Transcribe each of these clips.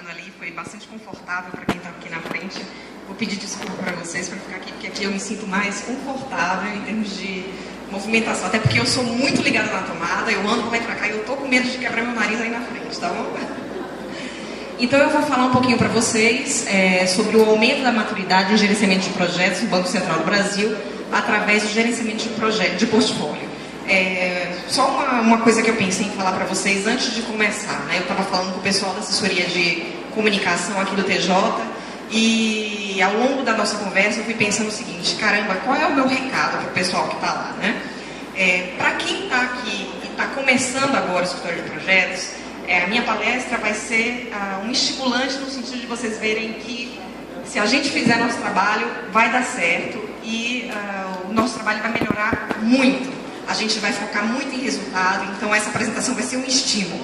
ficando ali, foi bastante confortável para quem estava aqui na frente. Vou pedir desculpa para vocês para ficar aqui, porque aqui eu me sinto mais confortável em termos de movimentação, até porque eu sou muito ligada na tomada, eu ando para lá e para cá e eu tô com medo de quebrar meu nariz aí na frente, tá bom? Então eu vou falar um pouquinho para vocês sobre o aumento da maturidade em gerenciamento de projetos no Banco Central do Brasil através do gerenciamento de projeto, de portfólio. Só uma coisa que eu pensei em falar para vocês antes de começar, né? Eu estava falando com o pessoal da assessoria de comunicação aqui do TJ e ao longo da nossa conversa eu fui pensando o seguinte: caramba, qual é o meu recado para o pessoal que está lá, né? Para quem está aqui e está começando agora o escritório de projetos, a minha palestra vai ser um estimulante no sentido de vocês verem que se a gente fizer nosso trabalho, vai dar certo e o nosso trabalho vai melhorar muito. A gente vai focar muito em resultado, então essa apresentação vai ser um estímulo.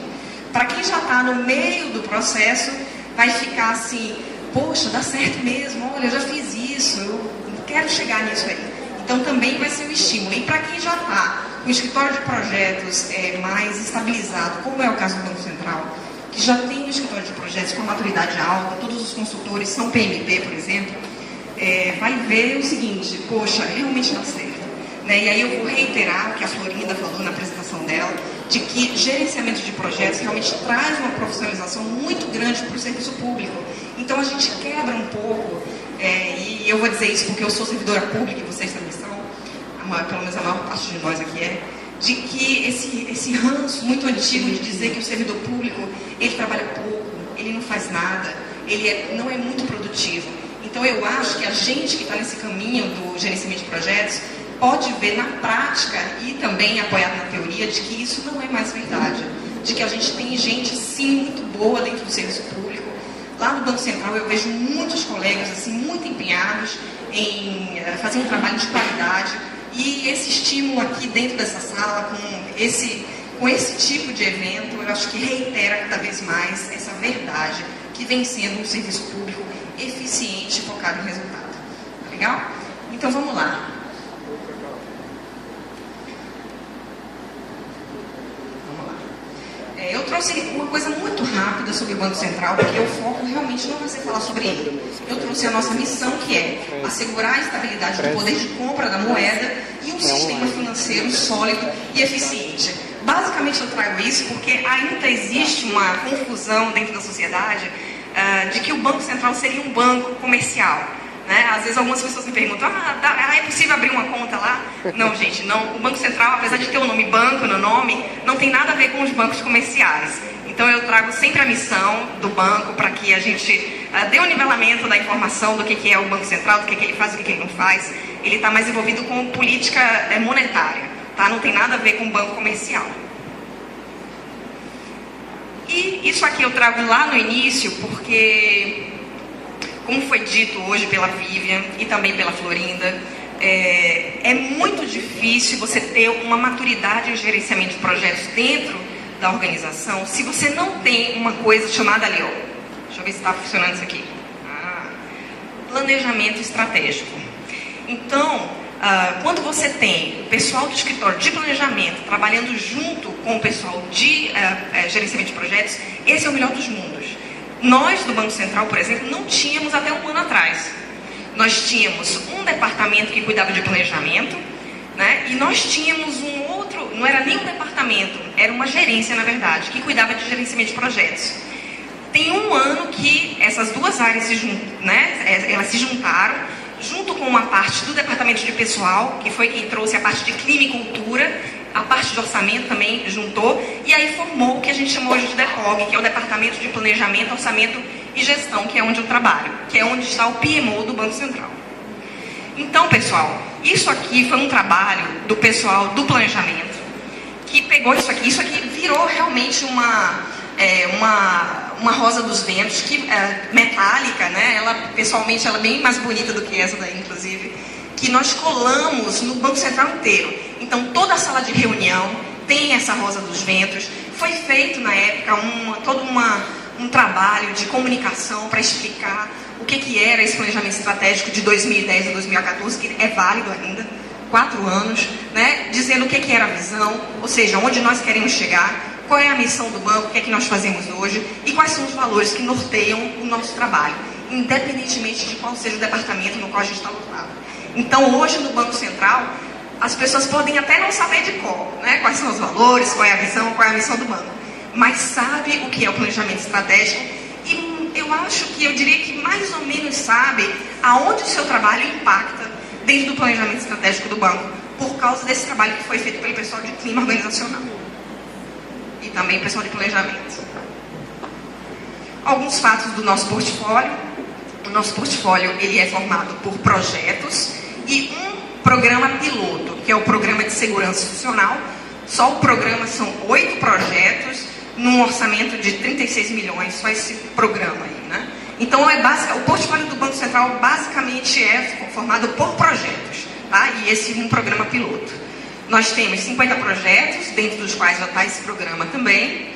Para quem já está no meio do processo, vai ficar assim: poxa, dá certo mesmo, olha, eu já fiz isso, eu quero chegar nisso aí. Então também vai ser um estímulo. E para quem já está com o escritório de projetos mais estabilizado, como é o caso do Banco Central, que já tem um escritório de projetos com maturidade alta, todos os consultores são PMP, por exemplo, vai ver o seguinte: poxa, realmente dá certo. E aí eu vou reiterar o que a Florinda falou na apresentação dela, de que gerenciamento de projetos realmente traz uma profissionalização muito grande para o serviço público. Então a gente quebra um pouco, e eu vou dizer isso porque eu sou servidora pública e vocês também são, pelo menos a maior parte de nós aqui de que esse ranço muito antigo de dizer que o servidor público, ele trabalha pouco, ele não faz nada, ele não é muito produtivo. Então eu acho que a gente que está nesse caminho do gerenciamento de projetos pode ver na prática e também apoiado na teoria de que isso não é mais verdade, de que a gente tem gente sim muito boa dentro do serviço público. Lá no Banco Central eu vejo muitos colegas assim muito empenhados em fazer um trabalho de qualidade, e esse estímulo aqui dentro dessa sala com esse tipo de evento, eu acho que reitera cada vez mais essa verdade que vem sendo um serviço público eficiente e focado em resultado. Tá legal? Então vamos lá. Eu trouxe uma coisa muito rápida sobre o Banco Central, porque o foco realmente não vai ser falar sobre ele. Eu trouxe a nossa missão, que é assegurar a estabilidade do poder de compra da moeda e um sistema financeiro sólido e eficiente. Basicamente eu trago isso porque ainda existe uma confusão dentro da sociedade de que o Banco Central seria um banco comercial. Às vezes algumas pessoas me perguntam: é possível abrir uma conta lá? Não, gente, não. O Banco Central, apesar de ter o nome banco no nome, não tem nada a ver com os bancos comerciais. Então eu trago sempre a missão do banco para que a gente dê um nivelamento da informação do que é o Banco Central, do que ele faz e do que ele não faz. Ele está mais envolvido com política monetária, tá? Não tem nada a ver com banco comercial. E isso aqui eu trago lá no início porque, como foi dito hoje pela Vivian e também pela Florinda, é muito difícil você ter uma maturidade em gerenciamento de projetos dentro da organização se você não tem uma coisa chamada ali, ó, deixa eu ver se está funcionando isso aqui, planejamento estratégico. Então, quando você tem o pessoal do escritório de planejamento trabalhando junto com o pessoal de gerenciamento de projetos, esse é o melhor dos mundos. Nós, do Banco Central, por exemplo, não tínhamos até um ano atrás. Nós tínhamos um departamento que cuidava de planejamento, né? E nós tínhamos um outro, não era nem um departamento, era uma gerência, na verdade, que cuidava de gerenciamento de projetos. Tem um ano que essas duas áreas elas se juntaram, junto com uma parte do departamento de pessoal, que foi quem trouxe a parte de clima e cultura, a parte de orçamento também juntou, e aí formou o que a gente chamou hoje de DEPOG, que é o Departamento de Planejamento, Orçamento e Gestão, que é onde eu trabalho, que é onde está o PMO do Banco Central. Então, pessoal, isso aqui foi um trabalho do pessoal do planejamento, que pegou isso aqui virou realmente uma rosa dos ventos, metálica, né? Pessoalmente, ela é bem mais bonita do que essa daí, inclusive, que nós colamos no Banco Central inteiro. Então, toda a sala de reunião tem essa rosa dos ventos. Foi feito, na época, todo um trabalho de comunicação para explicar o que era esse planejamento estratégico de 2010 a 2014, que é válido ainda, 4 anos, né? Dizendo o que era a visão, ou seja, onde nós queremos chegar, qual é a missão do banco, o que é que nós fazemos hoje e quais são os valores que norteiam o nosso trabalho, independentemente de qual seja o departamento no qual a gente está lotado. Então, hoje no Banco Central, as pessoas podem até não saber de cor, né? Quais são os valores, qual é a visão, qual é a missão do banco, mas sabe o que é o planejamento estratégico e eu diria que mais ou menos sabe aonde o seu trabalho impacta dentro do planejamento estratégico do banco, por causa desse trabalho que foi feito pelo pessoal de clima organizacional e também pessoal de planejamento. Alguns fatos do nosso portfólio. O nosso portfólio ele é formado por projetos e um programa piloto, que é o Programa de Segurança Institucional. Só o programa são 8 projetos, num orçamento de 36 milhões, só esse programa aí, né? Então, o portfólio do Banco Central basicamente é formado por projetos, tá? E esse um programa piloto. Nós temos 50 projetos, dentro dos quais já está esse programa também,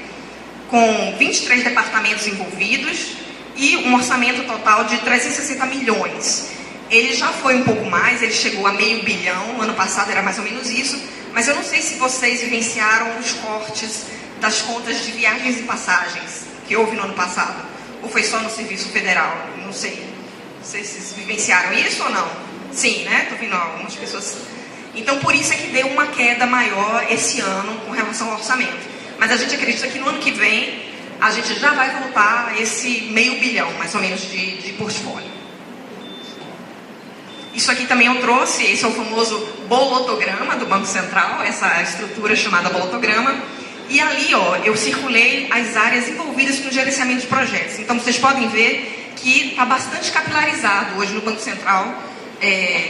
com 23 departamentos envolvidos e um orçamento total de 360 milhões. Ele já foi um pouco mais, ele chegou a $500 milhão, ano passado era mais ou menos isso, mas eu não sei se vocês vivenciaram os cortes das contas de viagens e passagens que houve no ano passado, ou foi só no Serviço Federal, não sei. Não sei se vocês vivenciaram isso ou não. Sim, né? Estou vendo algumas pessoas. Então, por isso é que deu uma queda maior esse ano com relação ao orçamento. Mas a gente acredita que no ano que vem a gente já vai voltar a esse $500 milhão, mais ou menos, de portfólio. Isso aqui também eu trouxe, esse é o famoso bolotograma do Banco Central, essa estrutura chamada bolotograma. E ali, ó, eu circulei as áreas envolvidas no gerenciamento de projetos. Então, vocês podem ver que está bastante capilarizado hoje no Banco Central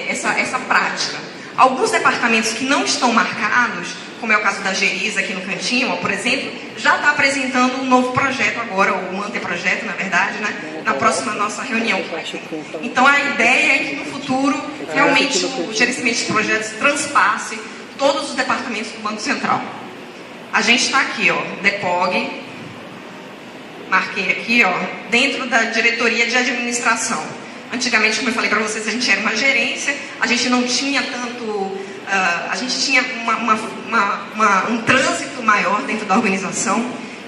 essa prática. Alguns departamentos que não estão marcados, como é o caso da Geriza aqui no cantinho, ó, por exemplo, já está apresentando um novo projeto agora, ou um anteprojeto, na verdade, né, na próxima nossa reunião. Então, a ideia é que no futuro, realmente, o gerenciamento de projetos transpasse todos os departamentos do Banco Central. A gente está aqui, ó, DEPOG, marquei aqui, ó, dentro da diretoria de administração. Antigamente, como eu falei para vocês, a gente era uma gerência, a gente não tinha tanto... a gente tinha um trânsito maior dentro da organização,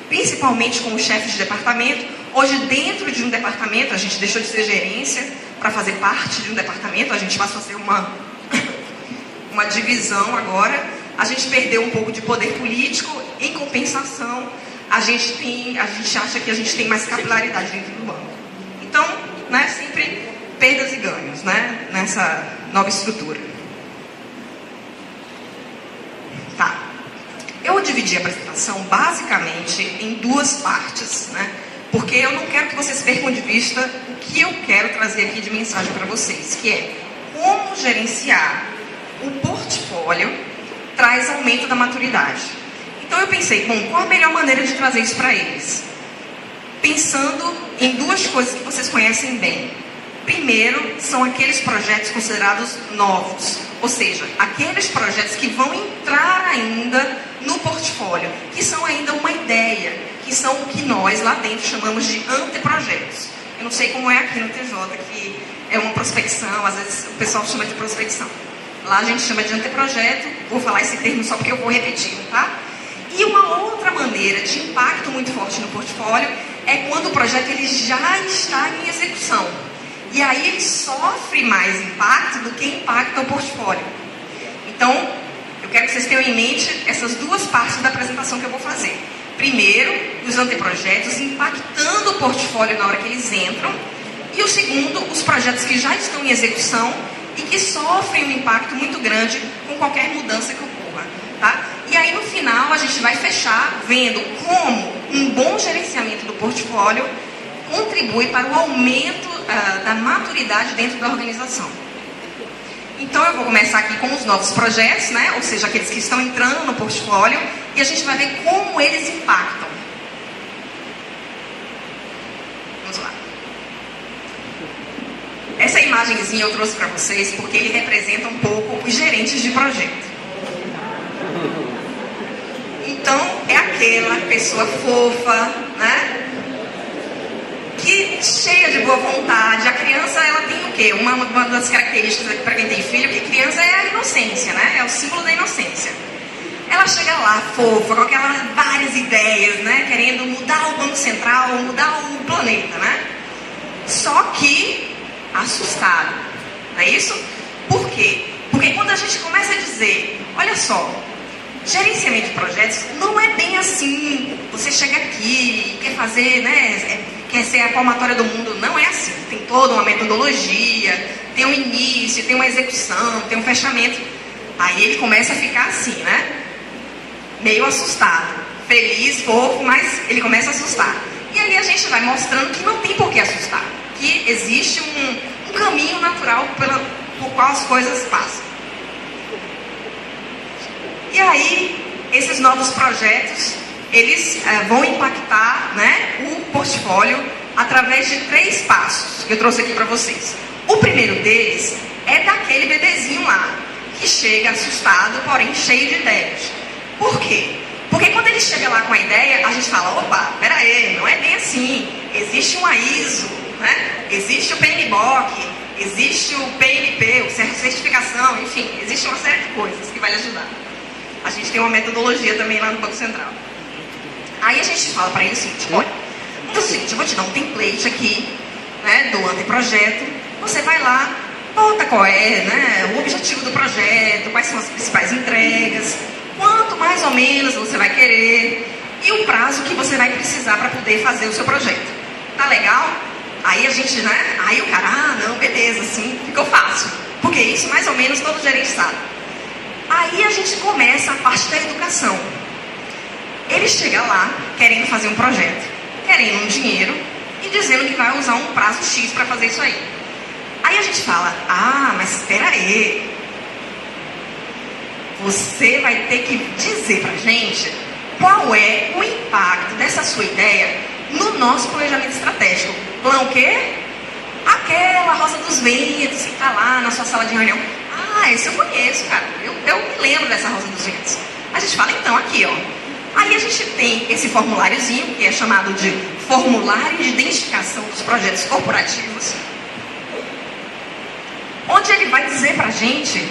principalmente com os chefes de departamento. Hoje, dentro de um departamento, a gente deixou de ser gerência para fazer parte de um departamento, a gente passou a ser uma divisão agora. A gente perdeu um pouco de poder político, em compensação, a gente acha que a gente tem mais capilaridade dentro do banco. Então, né, sempre perdas e ganhos, né, nessa nova estrutura. Tá. Eu dividi a apresentação basicamente em 2 partes, né, porque eu não quero que vocês percam de vista o que eu quero trazer aqui de mensagem para vocês, que é como gerenciar o portfólio traz aumento da maturidade. Então eu pensei, bom, qual a melhor maneira de trazer isso para eles? Pensando em 2 coisas que vocês conhecem bem. Primeiro, são aqueles projetos considerados novos, ou seja, aqueles projetos que vão entrar ainda no portfólio, que são ainda uma ideia, que são o que nós lá dentro chamamos de anteprojetos. Eu não sei como é aqui no TJ, que é uma prospecção, às vezes o pessoal chama de prospecção. Lá a gente chama de anteprojeto, vou falar esse termo só porque eu vou repetindo, tá? E uma outra maneira de impacto muito forte no portfólio é quando o projeto ele já está em execução. E aí ele sofre mais impacto do que impacta o portfólio. Então, eu quero que vocês tenham em mente essas 2 partes da apresentação que eu vou fazer. Primeiro, os anteprojetos impactando o portfólio na hora que eles entram. E o segundo, os projetos que já estão em execução e que sofrem um impacto muito grande com qualquer mudança que ocorra, tá? E aí, no final, a gente vai fechar vendo como um bom gerenciamento do portfólio contribui para o aumento da maturidade dentro da organização. Então, eu vou começar aqui com os novos projetos, né? Ou seja, aqueles que estão entrando no portfólio, e a gente vai ver como eles impactam. Vamos lá. Essa imagenzinha eu trouxe para vocês porque ele representa um pouco os gerentes de projeto. Então, é aquela pessoa fofa, né? Que cheia de boa vontade. A criança, ela tem o quê? Uma das características para quem tem filho, que criança é a inocência, né? É o símbolo da inocência. ela chega lá, fofa, com aquelas várias ideias, né? Querendo mudar o Banco Central, mudar o planeta, né? Só que assustada, não é isso? Por quê? Porque quando a gente começa a dizer, olha só, gerenciamento de projetos não é bem assim. Você chega aqui, quer fazer, né? Quer ser a palmatória do mundo. Não é assim. Tem toda uma metodologia, tem um início, tem uma execução, tem um fechamento. Aí ele começa a ficar assim, né? Meio assustado. Feliz, fofo, mas ele começa a assustar. E ali a gente vai mostrando que não tem por que assustar. Que existe um caminho natural por qual as coisas passam. E aí, esses novos projetos, eles vão impactar, né, o portfólio através de 3 passos que eu trouxe aqui para vocês. O primeiro deles é daquele bebezinho lá, que chega assustado, porém cheio de ideias. Por quê? Porque quando ele chega lá com a ideia, a gente fala, opa, pera aí, não é bem assim. Existe uma ISO, né? Existe o PMBOK, existe o PNP, o certificação, enfim, existe uma série de coisas que vai lhe ajudar. A gente tem uma metodologia também lá no Banco Central. Aí a gente fala para ele o seguinte, olha, então é o seguinte, eu vou te dar um template aqui, né, do anteprojeto, você vai lá, bota qual é, né, o objetivo do projeto, quais são as principais entregas, quanto mais ou menos você vai querer e o prazo que você vai precisar para poder fazer o seu projeto. Tá legal? Aí a gente, né, aí o cara, não, beleza, assim, o que eu faço? Porque isso mais ou menos todo gerente sabe. Aí a gente começa a parte da educação. Ele chega lá querendo fazer um projeto, querendo um dinheiro e dizendo que vai usar um prazo X para fazer isso aí. Aí a gente fala, mas espera aí. Você vai ter que dizer pra gente qual é o impacto dessa sua ideia no nosso planejamento estratégico. Plano o quê? Aquela Rosa dos Ventos que está lá na sua sala de reunião. Esse eu conheço, cara. Eu me lembro dessa Rosa dos Ventos. A gente fala, então, aqui, ó. Aí a gente tem esse formuláriozinho, que é chamado de Formulário de Identificação dos Projetos Corporativos, onde ele vai dizer pra gente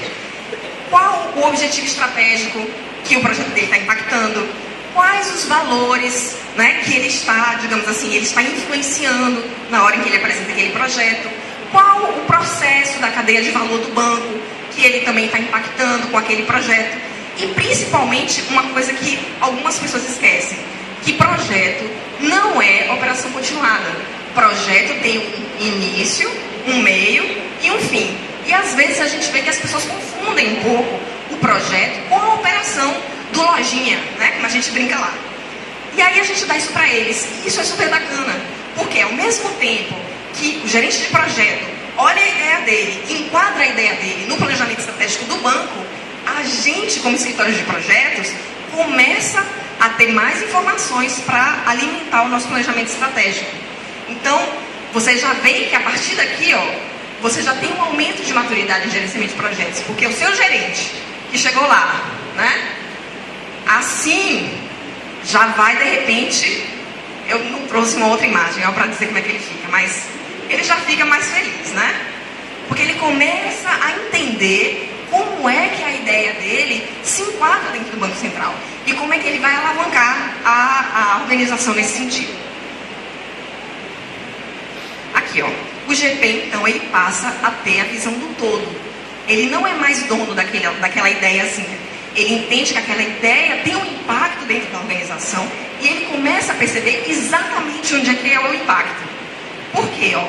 qual o objetivo estratégico que o projeto dele está impactando, quais os valores, né, que ele está, digamos assim, ele está influenciando na hora em que ele apresenta aquele projeto, qual o processo da cadeia de valor do banco que ele também está impactando com aquele projeto. E principalmente uma coisa que algumas pessoas esquecem, que projeto não é operação continuada. Projeto tem um início, um meio e um fim. E às vezes a gente vê que as pessoas confundem um pouco o projeto com a operação do lojinha, né? Como a gente brinca lá. E aí a gente dá isso para eles. E isso é super bacana, porque ao mesmo tempo que o gerente de projeto olha a ideia dele, enquadra a ideia dele no planejamento estratégico do banco, a gente, como escritórios de projetos, começa a ter mais informações para alimentar o nosso planejamento estratégico. Então, você já vê que a partir daqui, ó, você já tem um aumento de maturidade em gerenciamento de projetos, porque o seu gerente, que chegou lá, né, assim, já vai, de repente, eu não trouxe uma outra imagem, para dizer como é que ele fica, mas ele já fica mais feliz, né? Porque ele começa a entender como é que a ideia dele se enquadra dentro do Banco Central e como é que ele vai alavancar a organização nesse sentido. Aqui, ó, o GP, então, ele passa a ter a visão do todo. Ele não é mais dono daquela ideiazinha. Ele entende que aquela ideia tem um impacto dentro da organização e ele começa a perceber exatamente onde é que é o impacto. Por quê? Ó?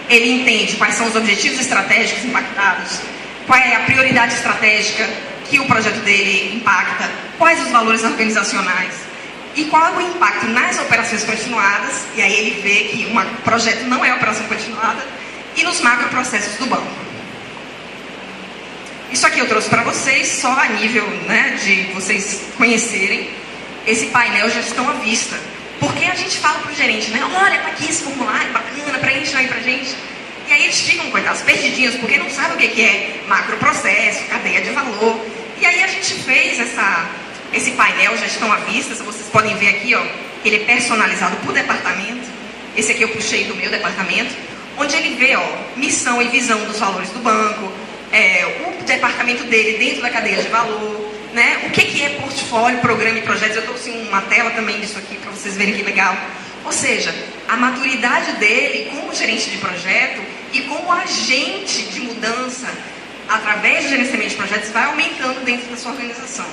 Ele entende quais são os objetivos estratégicos impactados, qual é a prioridade estratégica que o projeto dele impacta, quais os valores organizacionais e qual é o impacto nas operações continuadas, e aí ele vê que um projeto não é operação continuada, e nos macroprocessos do banco. Isso aqui eu trouxe para vocês, só a nível, né, de vocês conhecerem esse painel gestão à vista. Porque a gente fala pro gerente, né, olha, tá aqui esse formulário bacana, preenche aí pra gente. E aí eles ficam, coitados, perdidinhos, porque não sabem o que é macroprocesso, cadeia de valor. E aí a gente fez esse painel gestão à vista, vocês podem ver aqui, ó, ele é personalizado por departamento. Esse aqui eu puxei do meu departamento, onde ele vê, ó, missão e visão dos valores do banco, o departamento dele dentro da cadeia de valor, né? O que é portfólio, programa e projetos. Eu trouxe uma tela também disso aqui para vocês verem que legal. Ou seja, a maturidade dele como gerente de projeto e como agente de mudança através do gerenciamento de projetos vai aumentando dentro da sua organização.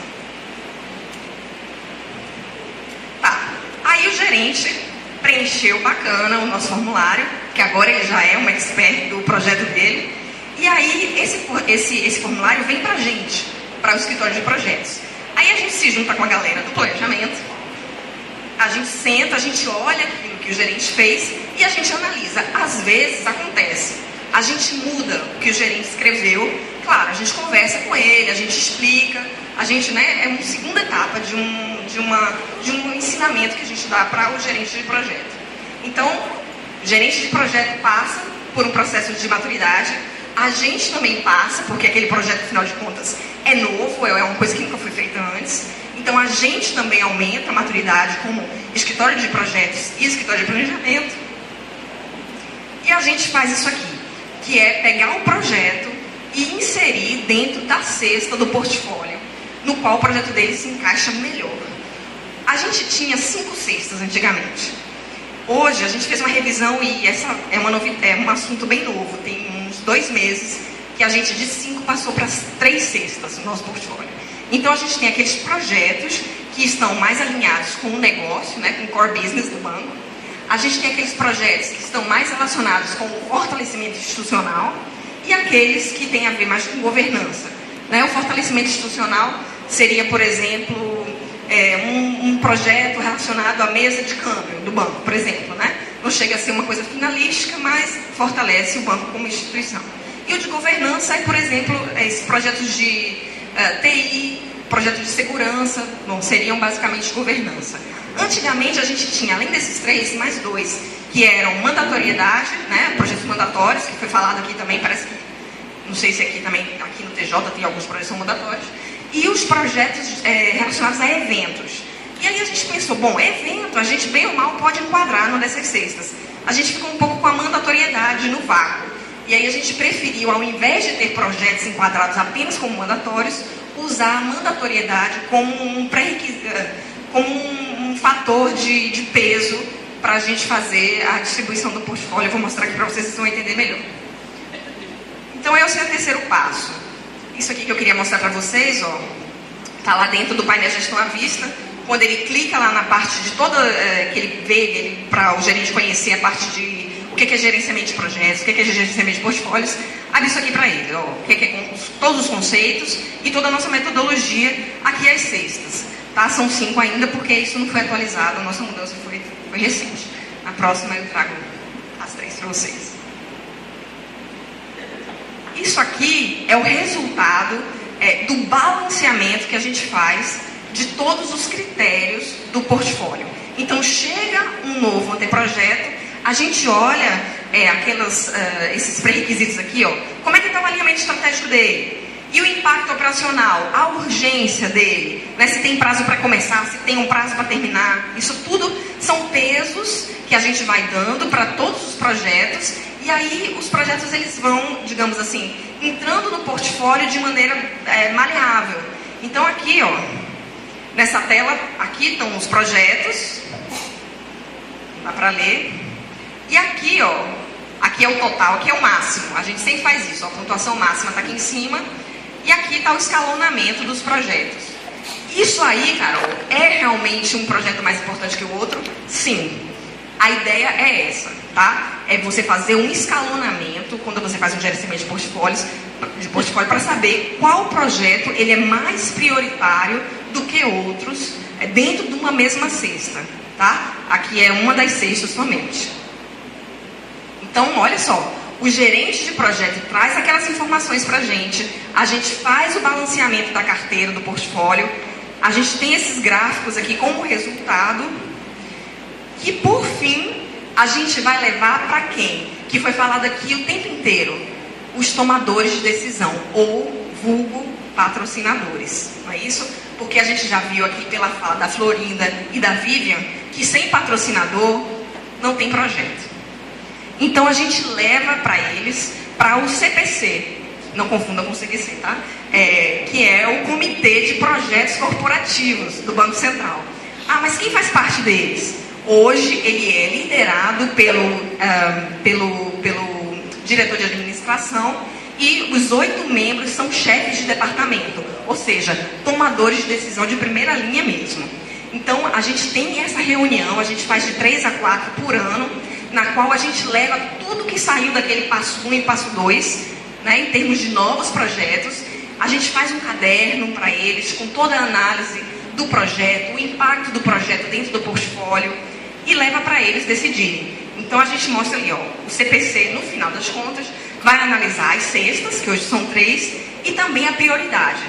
Tá, aí o gerente preencheu bacana o nosso formulário, que agora ele já é um expert do projeto dele, e aí esse formulário vem pra gente, para o escritório de projetos. Aí a gente se junta com a galera do planejamento, a gente senta, a gente olha aquilo que o gerente fez e a gente analisa. Às vezes acontece, a gente muda o que o gerente escreveu, claro, a gente conversa com ele, a gente explica, a gente, né, é uma segunda etapa de um ensinamento que a gente dá para o gerente de projeto. Então, o gerente de projeto passa por um processo de maturidade, a gente também passa, porque aquele projeto, afinal de contas, é novo, é uma coisa que nunca foi feita antes. Então, a gente também aumenta a maturidade como escritório de projetos e escritório de planejamento. E a gente faz isso aqui, que é pegar o projeto e inserir dentro da cesta do portfólio, no qual o projeto dele se encaixa melhor. A gente tinha 5 cestas antigamente. Hoje, a gente fez uma revisão e essa é um assunto bem novo. Tem uns 2 meses que a gente de 5 passou para 3 cestas no nosso portfólio. Então, a gente tem aqueles projetos que estão mais alinhados com o negócio, né, com o core business do banco. A gente tem aqueles projetos que estão mais relacionados com o fortalecimento institucional e aqueles que têm a ver mais com governança. Né? O fortalecimento institucional seria, por exemplo, um projeto relacionado à mesa de câmbio do banco, por exemplo. Né? Não chega a ser uma coisa finalística, mas fortalece o banco como instituição. E o de governança é, por exemplo, esses projetos de TI, projetos de segurança, bom, seriam basicamente governança. Antigamente a gente tinha, além desses 3, mais 2, que eram mandatoriedade, né, projetos mandatórios, que foi falado aqui também, parece que, não sei se aqui também, aqui no TJ tem alguns projetos que são mandatórios, e os projetos relacionados a eventos. E aí a gente pensou, bom, evento, a gente bem ou mal pode enquadrar numa dessas cestas. A gente ficou um pouco com a mandatoriedade no vácuo. E aí a gente preferiu, ao invés de ter projetos enquadrados apenas como mandatórios, usar a mandatoriedade como um pré-requisito, como um fator de peso para a gente fazer a distribuição do portfólio. Eu vou mostrar aqui para vocês, vocês vão entender melhor. Então, esse é o terceiro passo. Isso aqui que eu queria mostrar para vocês, ó, tá lá dentro do painel Gestão à Vista. Quando ele clica lá na parte de toda, que ele vê, para o gerente conhecer a parte de o que é gerenciamento de projetos, o que é gerenciamento de portfólios, abre isso aqui para ele, ó, o que é todos os conceitos e toda a nossa metodologia, aqui as cestas. Tá? São 5 ainda, porque isso não foi atualizado, a nossa mudança foi recente. Na próxima eu trago as 3 para vocês. Isso aqui é o resultado do balanceamento que a gente faz de todos os critérios do portfólio. Então, chega um novo anteprojeto, a gente olha esses pré-requisitos aqui, ó, como é que está o alinhamento estratégico dele? E o impacto operacional, a urgência dele, né? Se tem prazo para começar, se tem um prazo para terminar. Isso tudo são pesos que a gente vai dando para todos os projetos. E aí os projetos eles vão, digamos assim, entrando no portfólio de maneira maleável. Então aqui, ó, nessa tela, aqui estão os projetos. Dá para ler. E aqui, ó, aqui é o total, aqui é o máximo. A gente sempre faz isso, ó, a pontuação máxima está aqui em cima. E aqui está o escalonamento dos projetos. Isso aí, Carol, é realmente um projeto mais importante que o outro? Sim. A ideia é essa, tá? É você fazer um escalonamento, quando você faz um gerenciamento de portfólio para saber qual projeto ele é mais prioritário do que outros dentro de uma mesma cesta, tá? Aqui é uma das cestas somente. Então, olha só. O gerente de projeto traz aquelas informações para a gente faz o balanceamento da carteira, do portfólio, a gente tem esses gráficos aqui como resultado, que por fim, a gente vai levar para quem? Que foi falado aqui o tempo inteiro, os tomadores de decisão, ou vulgo patrocinadores, não é isso? Porque a gente já viu aqui pela fala da Florinda e da Vivian, que sem patrocinador não tem projeto. Então, a gente leva para eles, para o CPC, não confunda com o CQC, tá? Que é o Comitê de Projetos Corporativos do Banco Central. Ah, mas quem faz parte deles? Hoje ele é liderado pelo diretor de administração e os 8 membros são chefes de departamento, ou seja, tomadores de decisão de primeira linha mesmo. Então, a gente tem essa reunião, a gente faz de 3 a 4 por ano, na qual a gente leva tudo que saiu daquele passo 1 e passo 2, né, em termos de novos projetos. A gente faz um caderno para eles, com toda a análise do projeto, o impacto do projeto dentro do portfólio, e leva para eles decidirem. Então, a gente mostra ali, ó, o CPC, no final das contas, vai analisar as cestas, que hoje são 3, e também a prioridade.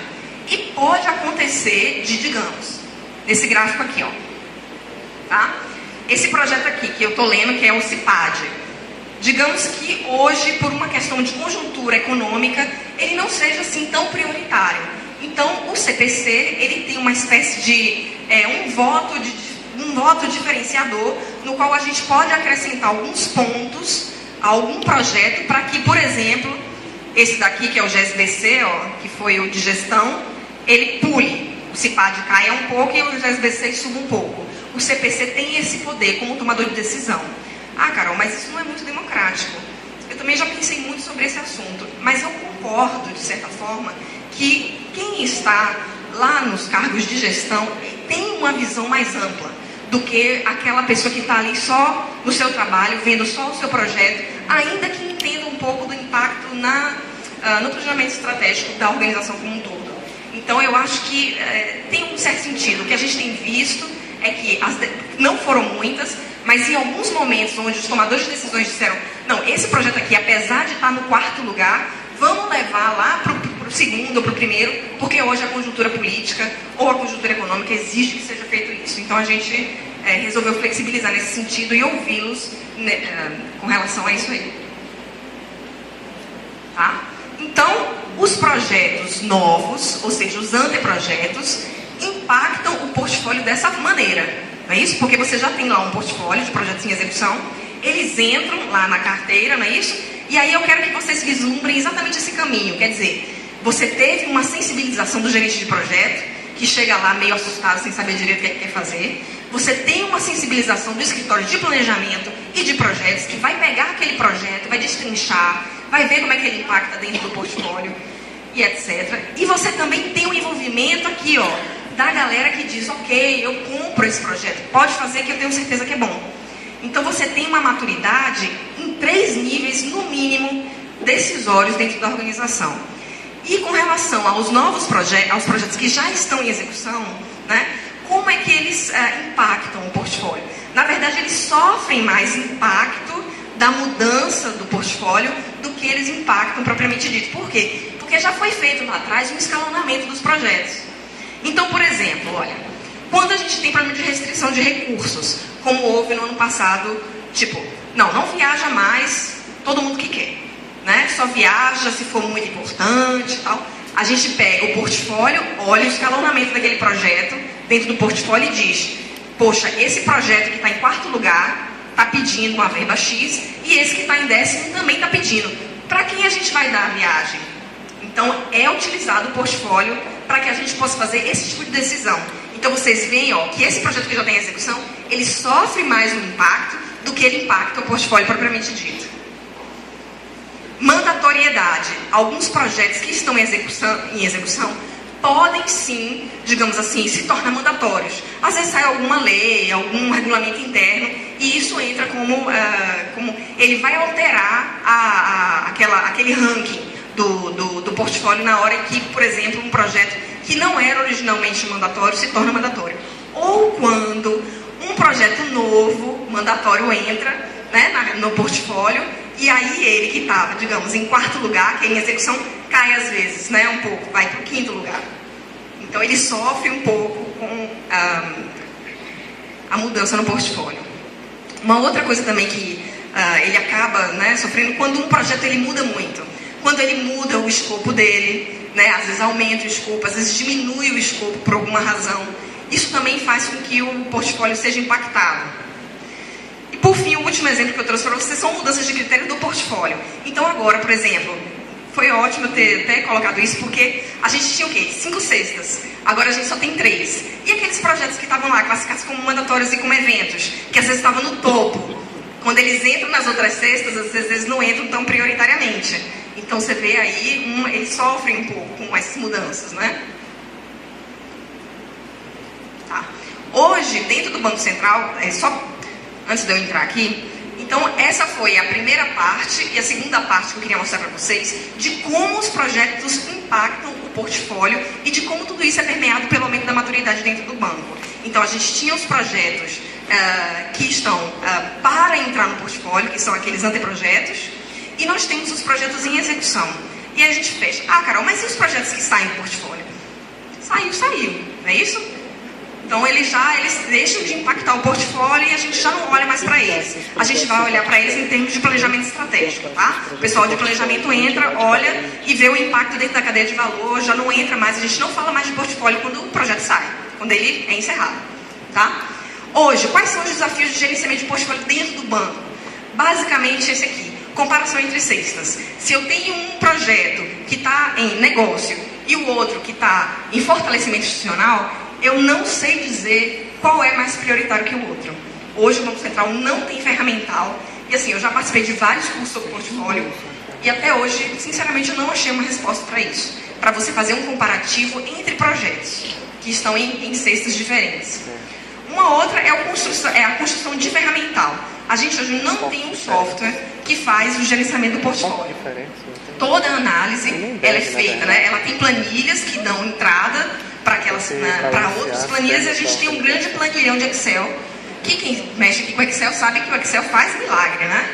E pode acontecer de, digamos, nesse gráfico aqui, ó, tá? Esse projeto aqui, que eu estou lendo, que é o CIPAD, digamos que hoje, por uma questão de conjuntura econômica, ele não seja assim tão prioritário. Então, o CPC, ele tem uma espécie de um voto diferenciador, no qual a gente pode acrescentar alguns pontos a algum projeto para que, por exemplo, esse daqui, que é o GSBC, ó, que foi o de gestão, ele pule. O CIPAD caia um pouco e o GSBC suba um pouco. O CPC tem esse poder como tomador de decisão. Ah, Carol, mas isso não é muito democrático. Eu também já pensei muito sobre esse assunto, mas eu concordo, de certa forma, que quem está lá nos cargos de gestão tem uma visão mais ampla do que aquela pessoa que está ali só no seu trabalho, vendo só o seu projeto, ainda que entenda um pouco do impacto no planejamento estratégico da organização como um todo. Então, eu acho que tem um certo sentido. O que a gente tem visto é que não foram muitas, mas em alguns momentos onde os tomadores de decisões disseram, não, esse projeto aqui, apesar de estar no 4º lugar, vamos levar lá para o 2º ou para o 1º, porque hoje a conjuntura política ou a conjuntura econômica exige que seja feito isso. Então, a gente resolveu flexibilizar nesse sentido e ouvi-los, né, com relação a isso aí. Tá? Então, os projetos novos, ou seja, os anteprojetos, impactam o portfólio dessa maneira. Não é isso? Porque você já tem lá um portfólio de projetos em execução, eles entram lá na carteira, não é isso? E aí eu quero que vocês vislumbrem exatamente esse caminho. Quer dizer, você teve uma sensibilização do gerente de projeto, que chega lá meio assustado, sem saber direito o que é que quer fazer. Você tem uma sensibilização do escritório de planejamento e de projetos, que vai pegar aquele projeto, vai destrinchar, vai ver como é que ele impacta dentro do portfólio, e etc. E você também tem um envolvimento aqui, ó, da galera que diz, ok, eu compro esse projeto, pode fazer que eu tenho certeza que é bom. Então você tem uma maturidade em 3 níveis, no mínimo, decisórios dentro da organização. E com relação aos novos projetos, aos projetos que já estão em execução, né, como é que eles impactam o portfólio? Na verdade, eles sofrem mais impacto da mudança do portfólio do que eles impactam propriamente dito. Por quê? Porque já foi feito lá atrás um escalonamento dos projetos. Então, por exemplo, olha, quando a gente tem problema de restrição de recursos, como houve no ano passado, tipo, não viaja mais todo mundo que quer, né? Só viaja se for muito importante e tal. A gente pega o portfólio, olha o escalonamento daquele projeto dentro do portfólio e diz, poxa, esse projeto que está em 4º lugar está pedindo uma verba X e esse que está em 10º também está pedindo. Para quem a gente vai dar a viagem? Então, é utilizado o portfólio para que a gente possa fazer esse tipo de decisão. Então, vocês veem, ó, que esse projeto que já tem execução, ele sofre mais no impacto do que ele impacta o portfólio propriamente dito. Mandatoriedade. Alguns projetos que estão em execução podem sim, digamos assim, se tornar mandatórios. Às vezes sai alguma lei, algum regulamento interno, e isso entra como ele vai alterar aquele ranking do portfólio na hora que, por exemplo, um projeto que não era originalmente mandatório se torna mandatório. Ou quando um projeto novo, mandatório, entra, né, no portfólio, e aí ele que estava, digamos, em 4º lugar, que é em execução, cai às vezes, né, um pouco, vai para o 5º lugar. Então ele sofre um pouco com a mudança no portfólio. Uma outra coisa também que ele acaba, né, sofrendo quando um projeto ele muda muito. Quando ele muda o escopo dele, né, às vezes aumenta o escopo, às vezes diminui o escopo por alguma razão. Isso também faz com que o portfólio seja impactado. Por fim, o último exemplo que eu trouxe para vocês são mudanças de critério do portfólio. Então agora, por exemplo, foi ótimo ter colocado isso, porque a gente tinha o quê? 5 cestas. Agora a gente só tem 3. E aqueles projetos que estavam lá, classificados como mandatórios e como eventos, que às vezes estavam no topo, quando eles entram nas outras cestas, às vezes eles não entram tão prioritariamente. Então você vê aí, eles sofrem um pouco com essas mudanças, né? Tá. Hoje, dentro do Banco Central, só antes de eu entrar aqui, então essa foi a primeira parte e a segunda parte que eu queria mostrar para vocês de como os projetos impactam o portfólio e de como tudo isso é permeado pelo aumento da maturidade dentro do banco. Então a gente tinha os projetos que estão para entrar no portfólio, que são aqueles anteprojetos, e nós temos os projetos em execução. E aí a gente fecha. Ah, Carol, mas e os projetos que saem do portfólio? Saiu, não é isso? Então eles deixam de impactar o portfólio e a gente já não olha mais para eles. A gente vai olhar para eles em termos de planejamento estratégico, tá? O pessoal de planejamento entra, olha e vê o impacto dentro da cadeia de valor, já não entra mais, a gente não fala mais de portfólio quando o projeto sai, quando ele é encerrado, tá? Hoje, quais são os desafios de gerenciamento de portfólio dentro do banco? Basicamente esse aqui, comparação entre cestas. Se eu tenho um projeto que está em negócio e o outro que está em fortalecimento institucional, eu não sei dizer qual é mais prioritário que o outro. Hoje o Banco Central não tem ferramental. E assim, eu já participei de vários cursos sobre portfólio e até hoje, sinceramente, eu não achei uma resposta para isso. Para você fazer um comparativo entre projetos que estão em cestas diferentes. Uma outra é a construção de ferramental. A gente hoje não tem um software que faz o gerenciamento do portfólio. Toda a análise ela é feita, né? Ela tem planilhas que dão entrada para outras planilhas, e a gente tem um grande planilhão de Excel, que quem mexe aqui com Excel sabe que o Excel faz milagre, né?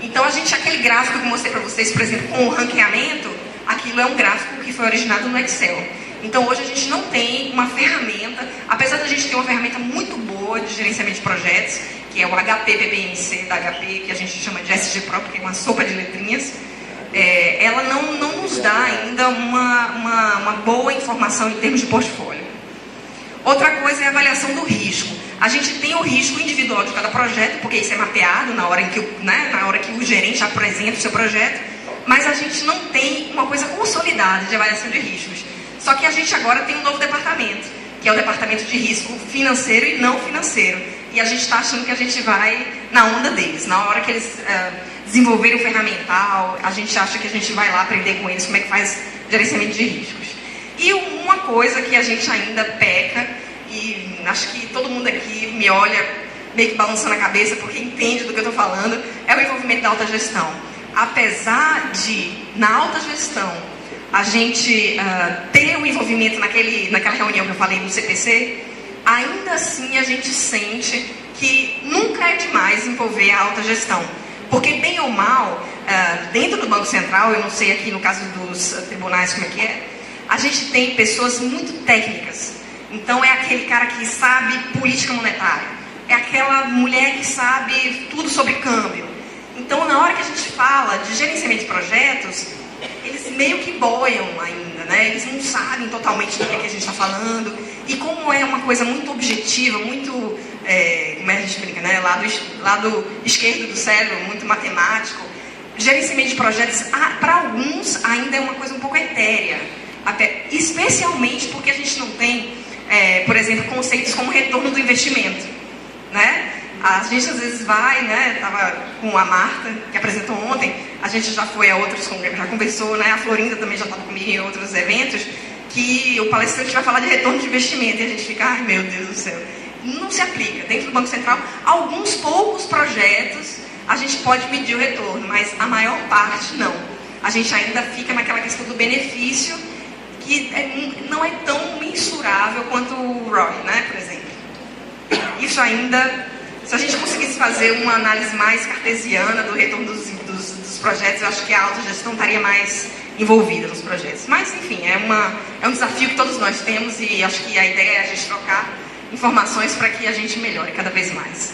Então aquele gráfico que eu mostrei para vocês, por exemplo, com o ranqueamento, aquilo é um gráfico que foi originado no Excel. Então hoje a gente não tem uma ferramenta, apesar da gente ter uma ferramenta muito boa de gerenciamento de projetos, que é o HP PBMC da HP, que a gente chama de SG Pro, porque é uma sopa de letrinhas. Ela não nos dá ainda uma boa informação em termos de portfólio. Outra coisa é a avaliação do risco. A gente tem o risco individual de cada projeto, porque isso é mapeado na hora que o gerente apresenta o seu projeto, mas a gente não tem uma coisa consolidada de avaliação de riscos. Só que a gente agora tem um novo departamento, que é o departamento de risco financeiro e não financeiro. E a gente está achando que a gente vai na onda deles. Na hora que eles desenvolverem o ferramental, a gente acha que a gente vai lá aprender com eles como é que faz gerenciamento de riscos. E uma coisa que a gente ainda peca, e acho que todo mundo aqui me olha meio que balançando a cabeça porque entende do que eu estou falando, é o envolvimento da alta gestão. Apesar de, na alta gestão, a gente ter um envolvimento naquela reunião que eu falei no CPC, ainda assim a gente sente que nunca é demais envolver a alta gestão. Porque, bem ou mal, dentro do Banco Central, eu não sei aqui no caso dos tribunais como é que é, a gente tem pessoas muito técnicas. Então, é aquele cara que sabe política monetária. É aquela mulher que sabe tudo sobre câmbio. Então, na hora que a gente fala de gerenciamento de projetos, eles meio que boiam ainda, né? Eles não sabem totalmente do que a gente está falando. E como é uma coisa muito objetiva, muito, como é que a gente brinca, né? Lado esquerdo do cérebro, muito matemático, gerenciamento de projetos, para alguns, ainda é uma coisa um pouco etérea. Até, especialmente porque a gente não tem, por exemplo, conceitos como retorno do investimento, né? A gente às vezes vai, né? Estava com a Marta, que apresentou ontem, a gente já foi a outros congressos, já conversou, né? A Florinda também já estava comigo em outros eventos, que o palestrante vai falar de retorno de investimento, e a gente fica, ai meu Deus do céu. Não se aplica. Dentro do Banco Central, alguns poucos projetos a gente pode medir o retorno, mas a maior parte não. A gente ainda fica naquela questão do benefício, que não é tão mensurável quanto o ROI, né, por exemplo. Isso ainda, se a gente conseguisse fazer uma análise mais cartesiana do retorno dos projetos, eu acho que a autogestão estaria mais envolvida nos projetos. Mas, enfim, é um desafio que todos nós temos, e acho que a ideia é a gente trocar informações para que a gente melhore cada vez mais.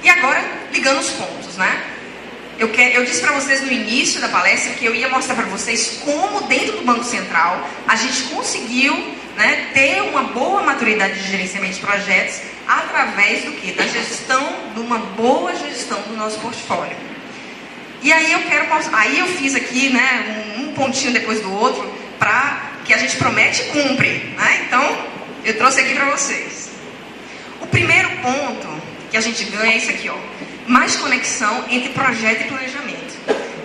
E agora, ligando os pontos, né? Eu disse para vocês no início da palestra que eu ia mostrar para vocês como dentro do Banco Central a gente conseguiu, né, ter uma boa maturidade de gerenciamento de projetos através do quê? Da gestão, de uma boa gestão do nosso portfólio. E aí eu fiz aqui, né, um pontinho depois do outro, para que a gente promete e cumpre, né? Então, eu trouxe aqui para vocês. O primeiro ponto que a gente ganha é isso aqui, ó. Mais conexão entre projeto e planejamento.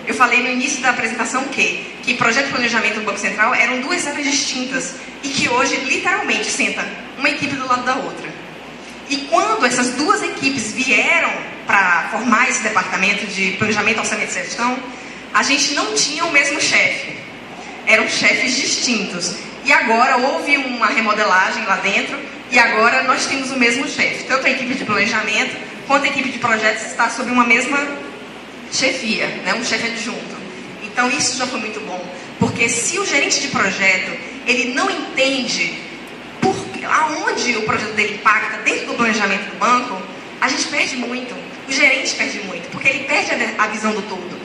Eu falei no início da apresentação que projeto e planejamento do Banco Central eram duas áreas distintas e que hoje, literalmente, senta uma equipe do lado da outra. E quando essas duas equipes vieram para formar esse departamento de planejamento, orçamento e gestão, a gente não tinha o mesmo chefe. Eram chefes distintos. E agora houve uma remodelagem lá dentro e agora nós temos o mesmo chefe. Tanto a equipe de planejamento quanto a equipe de projetos está sob uma mesma chefia, né? Um chefe adjunto. Então isso já foi muito bom, porque se o gerente de projeto ele não entende aonde o projeto dele impacta dentro do planejamento do banco, a gente perde muito, o gerente perde muito, porque ele perde a visão do todo.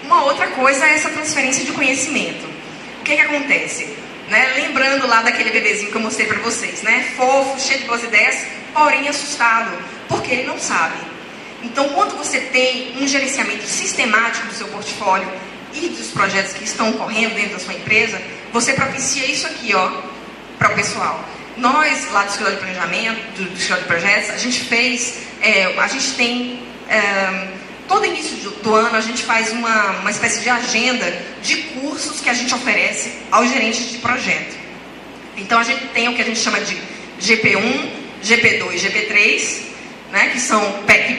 Uma outra coisa é essa transferência de conhecimento. O que acontece? Né? Lembrando lá daquele bebezinho que eu mostrei para vocês, né? Fofo, cheio de boas ideias, porém assustado, porque ele não sabe. Então, quando você tem um gerenciamento sistemático do seu portfólio e dos projetos que estão correndo dentro da sua empresa, você propicia isso aqui, ó, para o pessoal. Nós, lá do Escritório de Planejamento, do Escritório de Projetos, a gente tem, todo início do ano, a gente faz uma espécie de agenda de cursos que a gente oferece aos gerentes de projeto. Então, a gente tem o que a gente chama de GP1, GP2 e GP3, né, que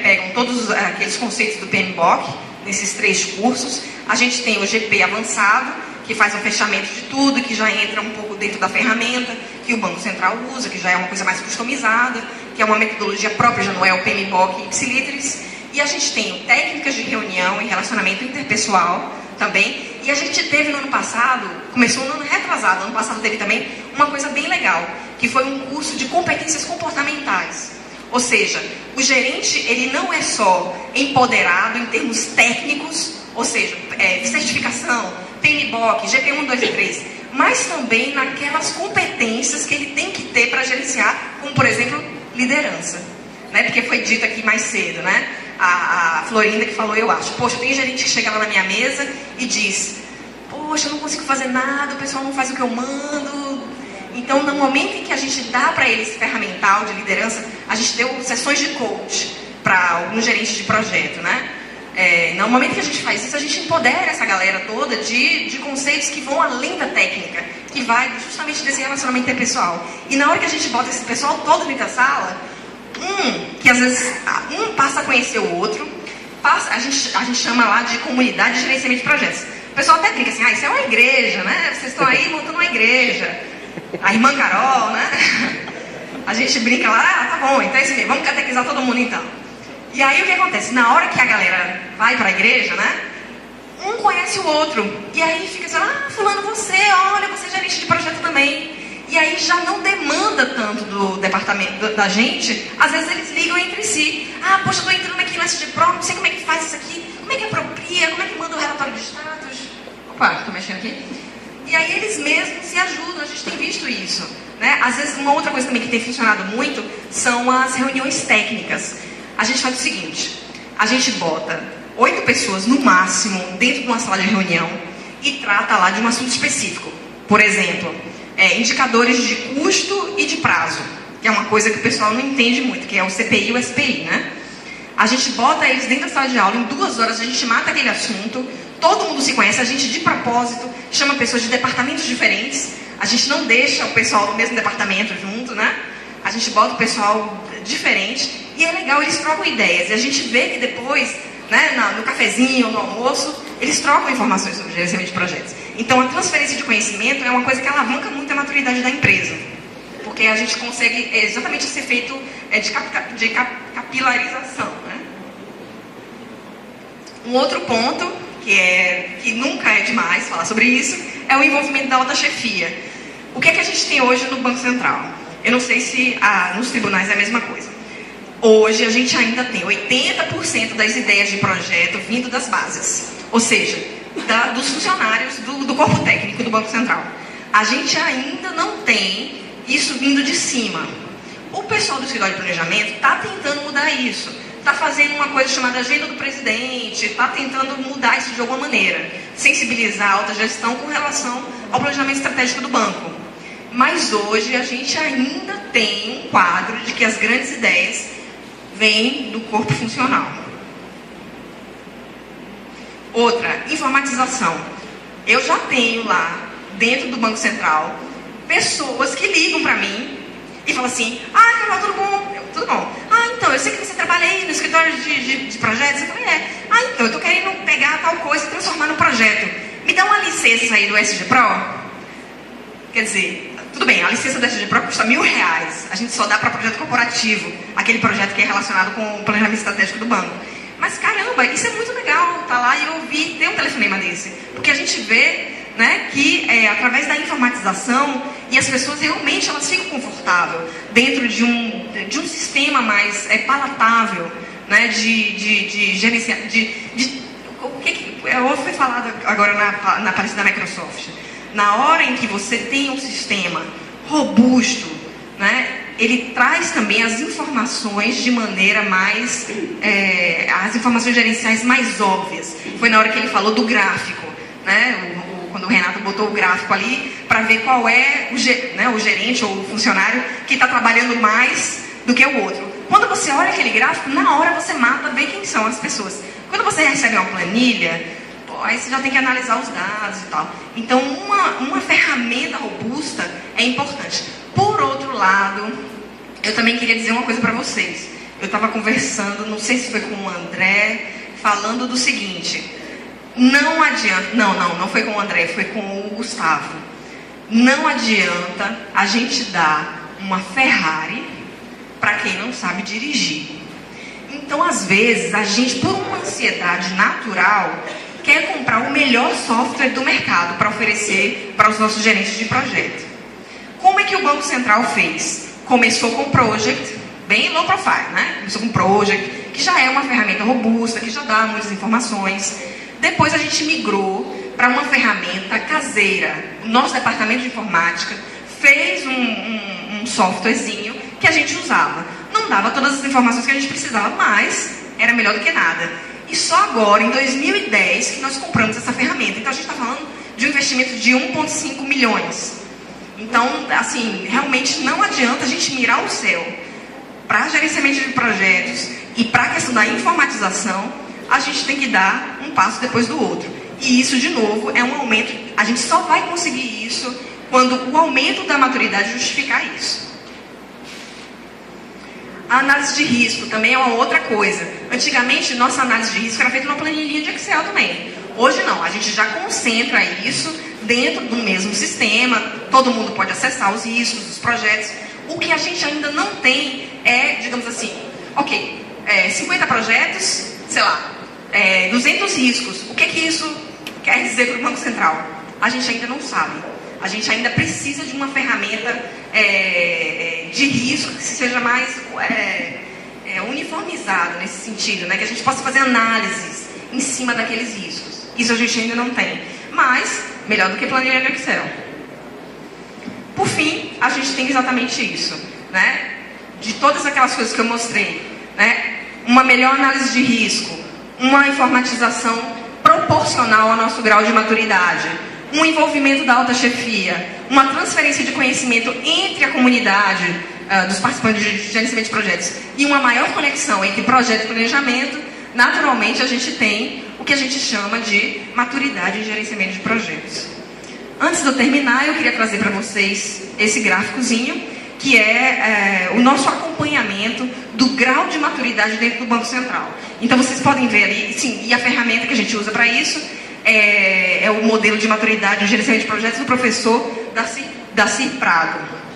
pegam todos aqueles conceitos do PMBOK, nesses 3 cursos. A gente tem o GP avançado, que faz um fechamento de tudo, que já entra um pouco dentro da ferramenta, que o Banco Central usa, que já é uma coisa mais customizada, que é uma metodologia própria, já não é o PMBOK e Ipsilitris. E a gente tem técnicas de reunião e relacionamento interpessoal também. E a gente teve no ano passado, começou no ano retrasado, ano passado teve também uma coisa bem legal, que foi um curso de competências comportamentais. Ou seja, o gerente, ele não é só empoderado em termos técnicos, ou seja, certificação, PMBOK, GP1, 2 e 3, mas também naquelas competências que ele tem que ter para gerenciar, como, por exemplo, liderança. Né? Porque foi dito aqui mais cedo, né? A Florinda que falou, eu acho, poxa, tem gerente que chega lá na minha mesa e diz, poxa, eu não consigo fazer nada, o pessoal não faz o que eu mando. Então, no momento em que a gente dá para ele esse ferramental de liderança, a gente deu sessões de coach para alguns gerentes de projeto, né? No momento que a gente faz isso, a gente empodera essa galera toda de conceitos que vão além da técnica, que vai justamente desse relacionamento interpessoal. E na hora que a gente bota esse pessoal todo dentro da sala, que às vezes um passa a conhecer o outro, a gente chama lá de comunidade de gerenciamento de projetos. O pessoal até brinca assim, isso é uma igreja, né? Vocês estão aí montando uma igreja. A irmã Carol, né? A gente brinca lá, tá bom, então é isso mesmo, vamos catequizar todo mundo então. E aí o que acontece? Na hora que a galera vai para a igreja, né? Um conhece o outro. E aí fica assim, fulano, você é gerente de projeto também. E aí já não demanda tanto do departamento da gente. Às vezes eles ligam entre si. Poxa, eu tô entrando aqui no SGPRO, não sei como é que faz isso aqui. Como é que apropria, como é que manda o relatório de status. Opa, tô mexendo aqui. E aí eles mesmos se ajudam, a gente tem visto isso. Né? Às vezes uma outra coisa também que tem funcionado muito são as reuniões técnicas. A gente faz o seguinte, a gente bota 8 pessoas no máximo dentro de uma sala de reunião e trata lá de um assunto específico. Por exemplo, indicadores de custo e de prazo, que é uma coisa que o pessoal não entende muito, que é o CPI e o SPI, né? A gente bota eles dentro da sala de aula, em 2 horas a gente mata aquele assunto, todo mundo se conhece, a gente de propósito chama pessoas de departamentos diferentes, a gente não deixa o pessoal do mesmo departamento junto, né? A gente bota o pessoal diferente e é legal, eles trocam ideias. E a gente vê que depois, né, no cafezinho ou no almoço, eles trocam informações sobre gerenciamento de projetos. Então a transferência de conhecimento é uma coisa que alavanca muito a maturidade da empresa. Porque a gente consegue exatamente esse efeito de capilarização. Né? Um outro ponto, que nunca é demais falar sobre isso, é o envolvimento da alta chefia. O que é que a gente tem hoje no Banco Central? Eu não sei se nos tribunais é a mesma coisa. Hoje a gente ainda tem 80% das ideias de projeto vindo das bases. Ou seja, dos funcionários do corpo técnico do Banco Central. A gente ainda não tem isso vindo de cima. O pessoal do escritório de planejamento está tentando mudar isso. está fazendo uma coisa chamada agenda do presidente, está tentando mudar isso de alguma maneira, sensibilizar a alta gestão com relação ao planejamento estratégico do banco. Mas hoje a gente ainda tem um quadro de que as grandes ideias vêm do corpo funcional. Outra, informatização. Eu já tenho lá, dentro do Banco Central, pessoas que ligam para mim e falam assim: ah, Carol, tudo bom? Tudo bom. Ah, então, eu sei que você trabalha aí no escritório de projetos. Eu falei: é. Ah, então, eu tô querendo pegar tal coisa e transformar num projeto. Me dá uma licença aí do SG Pro? Quer dizer, tudo bem, a licença do SG Pro custa R$1.000. A gente só dá para projeto corporativo, aquele projeto que é relacionado com o planejamento estratégico do banco. Mas, caramba, isso é muito legal, tá lá e ouvir, ter um telefonema desse. Porque a gente vê, né, que através da informatização, e as pessoas realmente elas ficam confortáveis dentro de um sistema mais palatável, né, de gerenciar, o que foi falado agora na palestra da Microsoft. Na hora em que você tem um sistema robusto, né, ele traz também as informações de maneira mais, as informações gerenciais mais óbvias. Foi na hora que ele falou do gráfico, né, quando o Renato botou o gráfico ali, para ver qual é o gerente ou o funcionário que está trabalhando mais do que o outro. Quando você olha aquele gráfico, na hora você mata, vê quem são as pessoas. Quando você recebe uma planilha, aí você já tem que analisar os dados e tal. Então, uma ferramenta robusta é importante. Por outro lado, eu também queria dizer uma coisa para vocês. Eu estava conversando, não sei se foi com o André, falando do seguinte: não adianta, não foi com o André, foi com o Gustavo. Não adianta a gente dar uma Ferrari para quem não sabe dirigir. Então, às vezes, a gente, por uma ansiedade natural, quer comprar o melhor software do mercado para oferecer para os nossos gerentes de projeto. Como é que o Banco Central fez? Começou com o Project, bem low profile, né? Começou com o Project, que já é uma ferramenta robusta, que já dá muitas informações. Depois a gente migrou para uma ferramenta caseira. O nosso departamento de informática fez um softwarezinho que a gente usava. Não dava todas as informações que a gente precisava, mas era melhor do que nada. E só agora, em 2010, que nós compramos essa ferramenta. Então, a gente está falando de um investimento de 1,5 milhões. Então, assim, realmente não adianta a gente mirar o céu. Para gerenciamento de projetos e para a questão da informatização, a gente tem que dar um passo depois do outro. E isso, de novo, é um aumento. A gente só vai conseguir isso quando o aumento da maturidade justificar isso. A análise de risco também é uma outra coisa. Antigamente, nossa análise de risco era feita numa planilhinha de Excel também. Hoje não, a gente já concentra isso dentro do mesmo sistema, todo mundo pode acessar os riscos, os projetos. O que a gente ainda não tem é, digamos assim, 50 projetos, sei lá, 200 riscos. O que isso quer dizer para o Banco Central? A gente ainda não sabe. A gente ainda precisa de uma ferramenta de risco que seja mais uniformizada nesse sentido, né? Que a gente possa fazer análises em cima daqueles riscos. Isso a gente ainda não tem. Mas, melhor do que planilha no Excel. Por fim, a gente tem exatamente isso, né? De todas aquelas coisas que eu mostrei, né? Uma melhor análise de risco, uma informatização proporcional ao nosso grau de maturidade, um envolvimento da alta chefia, uma transferência de conhecimento entre a comunidade dos participantes de gerenciamento de projetos e uma maior conexão entre projeto e planejamento. Naturalmente, a gente tem o que a gente chama de maturidade em gerenciamento de projetos. Antes de eu terminar, eu queria trazer para vocês esse gráficozinho, que é o nosso acompanhamento do grau de maturidade dentro do Banco Central. Então, vocês podem ver ali, sim, e a ferramenta que a gente usa para isso é o modelo de maturidade em gerenciamento de projetos do professor Darcy Prado.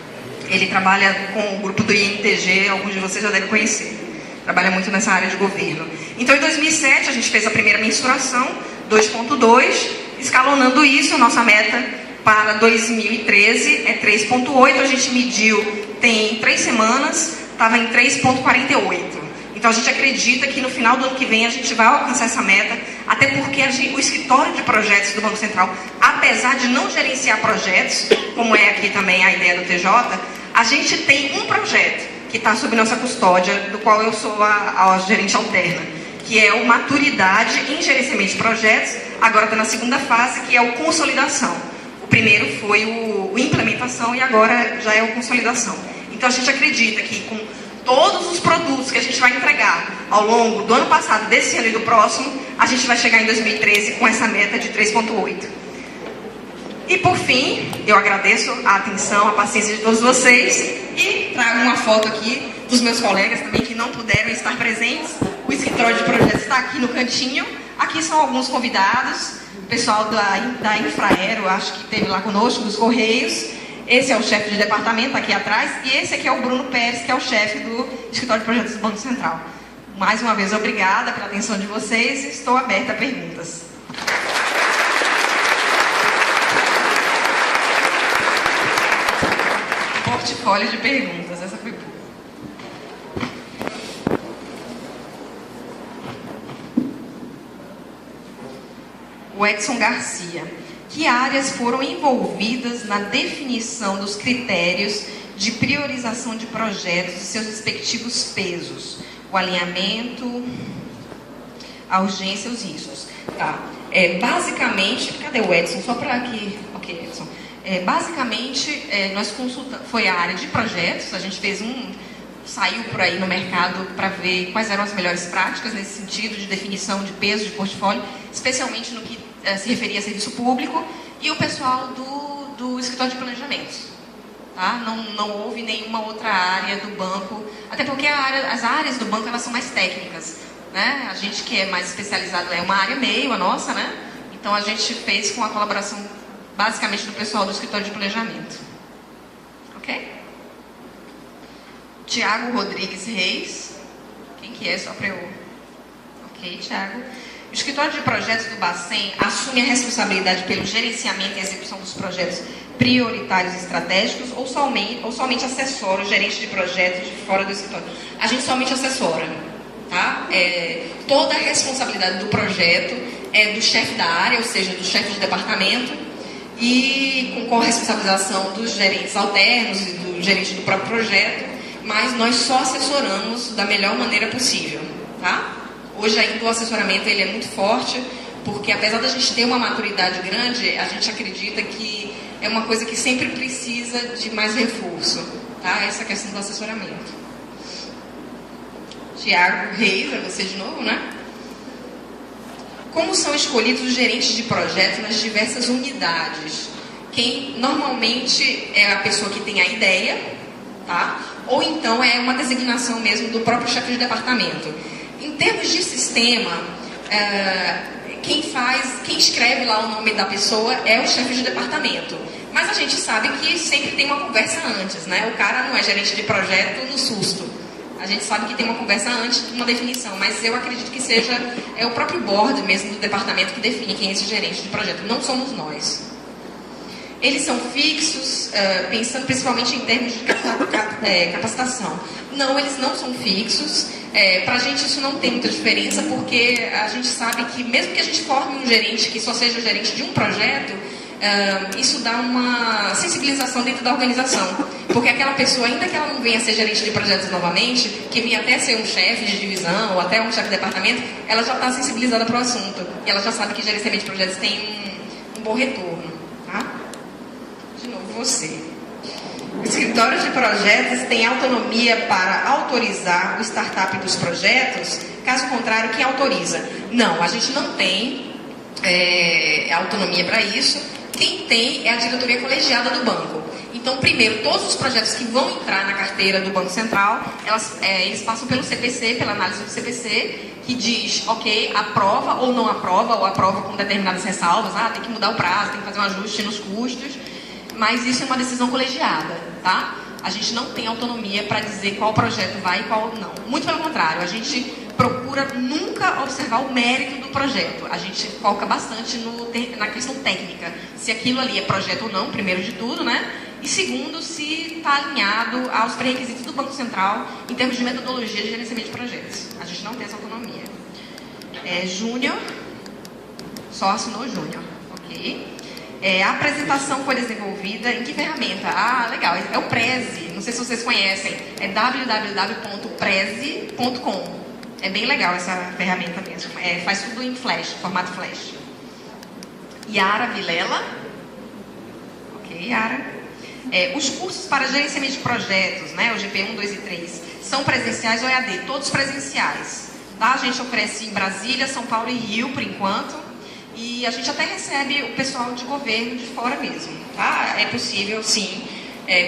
Ele trabalha com o grupo do INTG, alguns de vocês já devem conhecer. Trabalha muito nessa área de governo. Então, em 2007, a gente fez a primeira mensuração, 2.2, escalonando isso, a nossa meta para 2013 é 3.8, a gente mediu tem 3 semanas, estava em 3.48. Então, a gente acredita que no final do ano que vem a gente vai alcançar essa meta, até porque o escritório de projetos do Banco Central, apesar de não gerenciar projetos, como é aqui também a ideia do TJ, a gente tem um projeto que está sob nossa custódia, do qual eu sou a gerente alterna, que é o Maturidade em Gerenciamento de Projetos, agora está na segunda fase, que é o Consolidação. O primeiro foi o Implementação e agora já é o Consolidação. Então a gente acredita que com todos os produtos que a gente vai entregar ao longo do ano passado, desse ano e do próximo, a gente vai chegar em 2013 com essa meta de 3,8. E por fim, eu agradeço a atenção, a paciência de todos vocês e trago uma foto aqui dos meus colegas também que não puderam estar presentes. O escritório de projetos está aqui no cantinho. Aqui são alguns convidados, o pessoal da Infraero, acho que esteve lá conosco, dos Correios. Esse é o chefe de departamento aqui atrás e esse aqui é o Bruno Pérez, que é o chefe do escritório de projetos do Banco Central. Mais uma vez, obrigada pela atenção de vocês e estou aberta a perguntas. Portfólio de perguntas, essa foi boa. O Edson Garcia. Que áreas foram envolvidas na definição dos critérios de priorização de projetos e seus respectivos pesos? O alinhamento, a urgência e os riscos. Tá. Basicamente, cadê o Edson? Só para aqui. Ok, Edson. Basicamente, nós consultamos, foi a área de projetos, a gente fez saiu por aí no mercado para ver quais eram as melhores práticas nesse sentido de definição de peso de portfólio, especialmente no que se referia a serviço público, e o pessoal do escritório de planejamento. Tá? Não houve nenhuma outra área do banco, até porque as áreas do banco elas são mais técnicas. Né? A gente que é mais especializado é uma área meio, a nossa, né? Então a gente fez com a colaboração basicamente do pessoal do escritório de planejamento. Ok? Tiago Rodrigues Reis. Quem que é? Só para eu... Ok, Tiago. O escritório de projetos do Bacen assume a responsabilidade pelo gerenciamento e execução dos projetos prioritários e estratégicos ou somente assessora o gerente de projetos de fora do escritório? A gente somente assessora. Tá? Toda a responsabilidade do projeto é do chefe da área, ou seja, do chefe de departamento, e com corresponsabilização dos gerentes alternos e do gerente do próprio projeto, mas nós só assessoramos da melhor maneira possível. Tá? Hoje ainda o assessoramento ele é muito forte, porque apesar da gente ter uma maturidade grande, a gente acredita que é uma coisa que sempre precisa de mais reforço. Tá? Essa questão do assessoramento. Tiago Reis, é você de novo, né? Como são escolhidos os gerentes de projetos nas diversas unidades? Quem normalmente é a pessoa que tem a ideia, tá? Ou então é uma designação mesmo do próprio chefe de departamento. Em termos de sistema, quem escreve lá o nome da pessoa é o chefe de departamento. Mas a gente sabe que sempre tem uma conversa antes, né? O cara não é gerente de projeto no susto. A gente sabe que tem uma conversa antes de uma definição, mas eu acredito que seja o próprio board mesmo do departamento que define quem é esse gerente de projeto, não somos nós. Eles são fixos, pensando principalmente em termos de capacitação. Não, eles não são fixos. Para a gente isso não tem muita diferença, porque a gente sabe que mesmo que a gente forme um gerente que só seja o gerente de um projeto, isso dá uma sensibilização dentro da organização. Porque aquela pessoa, ainda que ela não venha a ser gerente de projetos novamente, que venha até ser um chefe de divisão ou até um chefe de departamento, ela já está sensibilizada para o assunto. E ela já sabe que gerenciamento de projetos tem um bom retorno. Tá? De novo, você. O escritório de projetos tem autonomia para autorizar o startup dos projetos? Caso contrário, quem autoriza? Não, a gente não tem autonomia para isso. Quem tem é a diretoria colegiada do banco. Então, primeiro, todos os projetos que vão entrar na carteira do Banco Central, eles passam pelo CPC, pela análise do CPC, que diz, ok, aprova ou não aprova, ou aprova com determinadas ressalvas, tem que mudar o prazo, tem que fazer um ajuste nos custos, mas isso é uma decisão colegiada, tá? A gente não tem autonomia para dizer qual projeto vai e qual não. Muito pelo contrário, a gente procura nunca observar o mérito do projeto. A gente foca bastante na questão técnica. Se aquilo ali é projeto ou não, primeiro de tudo, né? E segundo, se está alinhado aos pré-requisitos do Banco Central em termos de metodologia de gerenciamento de projetos. A gente não tem essa autonomia. Júnior, só assinou Júnior, ok? A apresentação foi desenvolvida em que ferramenta? Legal, é o Prezi. Não sei sei se vocês conhecem, é www.prezi.com. É bem legal essa ferramenta mesmo. Faz tudo em Flash, formato Flash. Yara Vilela. Ok, Yara. Os cursos para gerenciamento de projetos, né, o GP 1, 2 e 3, são presenciais ou EAD? Todos presenciais. Tá? A gente oferece em Brasília, São Paulo e Rio, por enquanto. E a gente até recebe o pessoal de governo de fora mesmo. Tá? É possível, sim.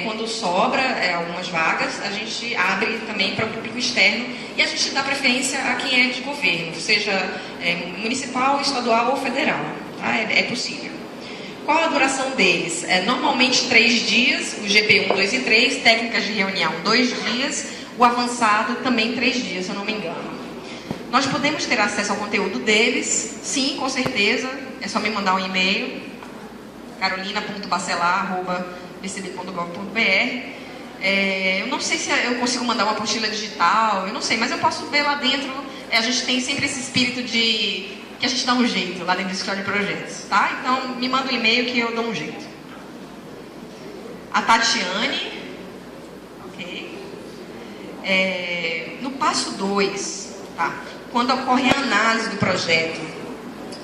Quando sobra algumas vagas, a gente abre também para o público externo e a gente dá preferência a quem é de governo, seja municipal, estadual ou federal. Tá? É possível. Qual a duração deles? Normalmente 3 dias, o GP 1, 2 e 3, técnicas de reunião 2 dias, o avançado também 3 dias, se eu não me engano. Nós podemos ter acesso ao conteúdo deles? Sim, com certeza. É só me mandar um e-mail, carolina.bacelar@bcb.gov.br. Eu não sei se eu consigo mandar uma apostila digital, eu não sei, mas eu posso ver lá dentro. A gente tem sempre esse espírito de que a gente dá um jeito lá dentro do escritório de projetos, tá? Então, me manda um e-mail que eu dou um jeito. A Tatiane, ok. No passo 2, tá? Quando ocorre a análise do projeto,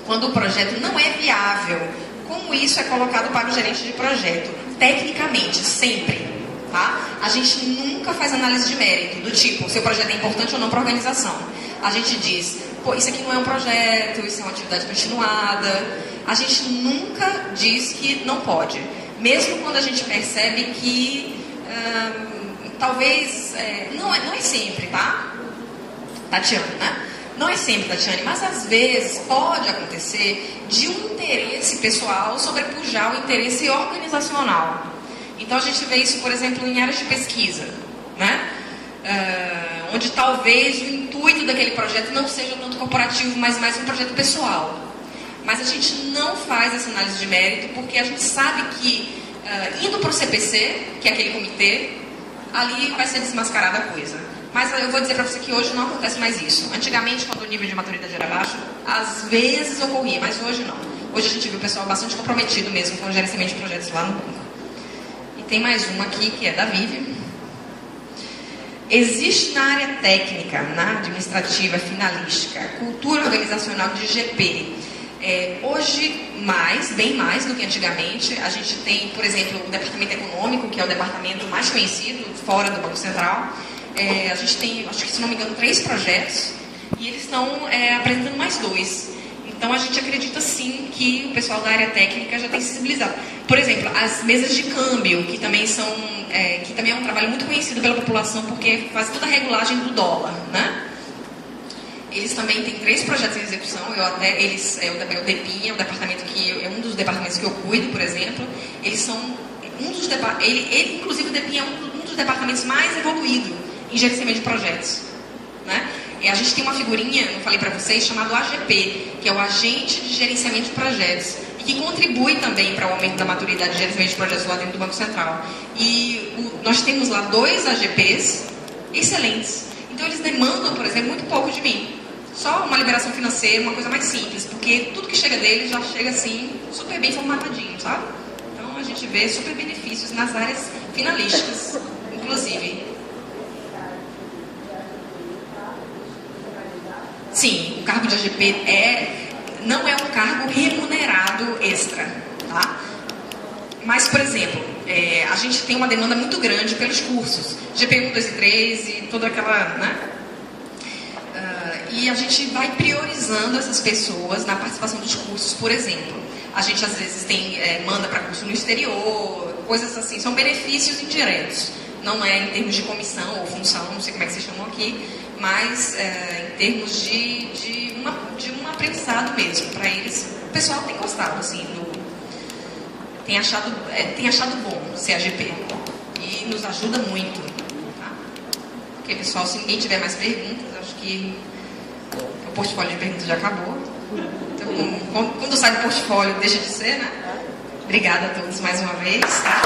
quando o projeto não é viável, como isso é colocado para o gerente de projeto? Tecnicamente, sempre, tá? A gente nunca faz análise de mérito, do tipo, seu projeto é importante ou não para a organização. A gente diz, pô, isso aqui não é um projeto, isso é uma atividade continuada. A gente nunca diz que não pode. Mesmo quando a gente percebe que talvez, não é sempre, tá? Tatiana, né? Não é sempre, Tatiane, mas às vezes pode acontecer de um interesse pessoal sobrepujar o interesse organizacional. Então a gente vê isso, por exemplo, em áreas de pesquisa, né? Onde talvez o intuito daquele projeto não seja tanto corporativo, mas mais um projeto pessoal. Mas a gente não faz essa análise de mérito porque a gente sabe que indo para o CPC, que é aquele comitê, ali vai ser desmascarada a coisa. Mas eu vou dizer para você que hoje não acontece mais isso. Antigamente, quando o nível de maturidade era baixo, às vezes ocorria, mas hoje não. Hoje a gente viu o pessoal bastante comprometido mesmo com o gerenciamento de projetos lá no banco. E tem mais uma aqui, que é da Vivi. Existe na área técnica, na administrativa, finalística, cultura organizacional de GP. Hoje, bem mais do que antigamente. A gente tem, por exemplo, o departamento econômico, que é o departamento mais conhecido fora do Banco Central. A gente tem, acho que se não me engano, 3 projetos e eles estão apresentando mais 2. Então a gente acredita sim que o pessoal da área técnica já tem sensibilizado. Por exemplo, as mesas de câmbio, que também é um trabalho muito conhecido pela população porque faz toda a regulagem do dólar, né? Eles também têm 3 projetos em execução. O DEPIN, o departamento que é um dos departamentos que eu cuido, por exemplo. Eles são inclusive o DEPIN é um dos departamentos mais evoluídos em gerenciamento de projetos, né? A gente tem uma figurinha, não falei para vocês, chamado AGP, que é o Agente de Gerenciamento de Projetos, e que contribui também para o aumento da maturidade de gerenciamento de projetos lá dentro do Banco Central. E nós temos lá 2 AGPs excelentes. Então eles demandam, por exemplo, muito pouco de mim. Só uma liberação financeira, uma coisa mais simples, porque tudo que chega deles já chega assim, super bem formatadinho, sabe? Então a gente vê super benefícios nas áreas finalísticas, inclusive. Sim, o cargo de AGP não é um cargo remunerado extra, tá? Mas, por exemplo, a gente tem uma demanda muito grande pelos cursos, GP 1, 2 e 3 e toda aquela, né? E a gente vai priorizando essas pessoas na participação dos cursos, por exemplo. A gente, às vezes, manda para curso no exterior, coisas assim, são benefícios indiretos. Não é em termos de comissão ou função, não sei como é que vocês chamam aqui, mas em termos de um aprendizado mesmo para eles. O pessoal tem gostado, assim, tem achado bom ser AGP e nos ajuda muito, tá? Porque, pessoal, se ninguém tiver mais perguntas, acho que o portfólio de perguntas já acabou. Então, quando sai do portfólio, deixa de ser, né? Obrigada a todos mais uma vez, tá?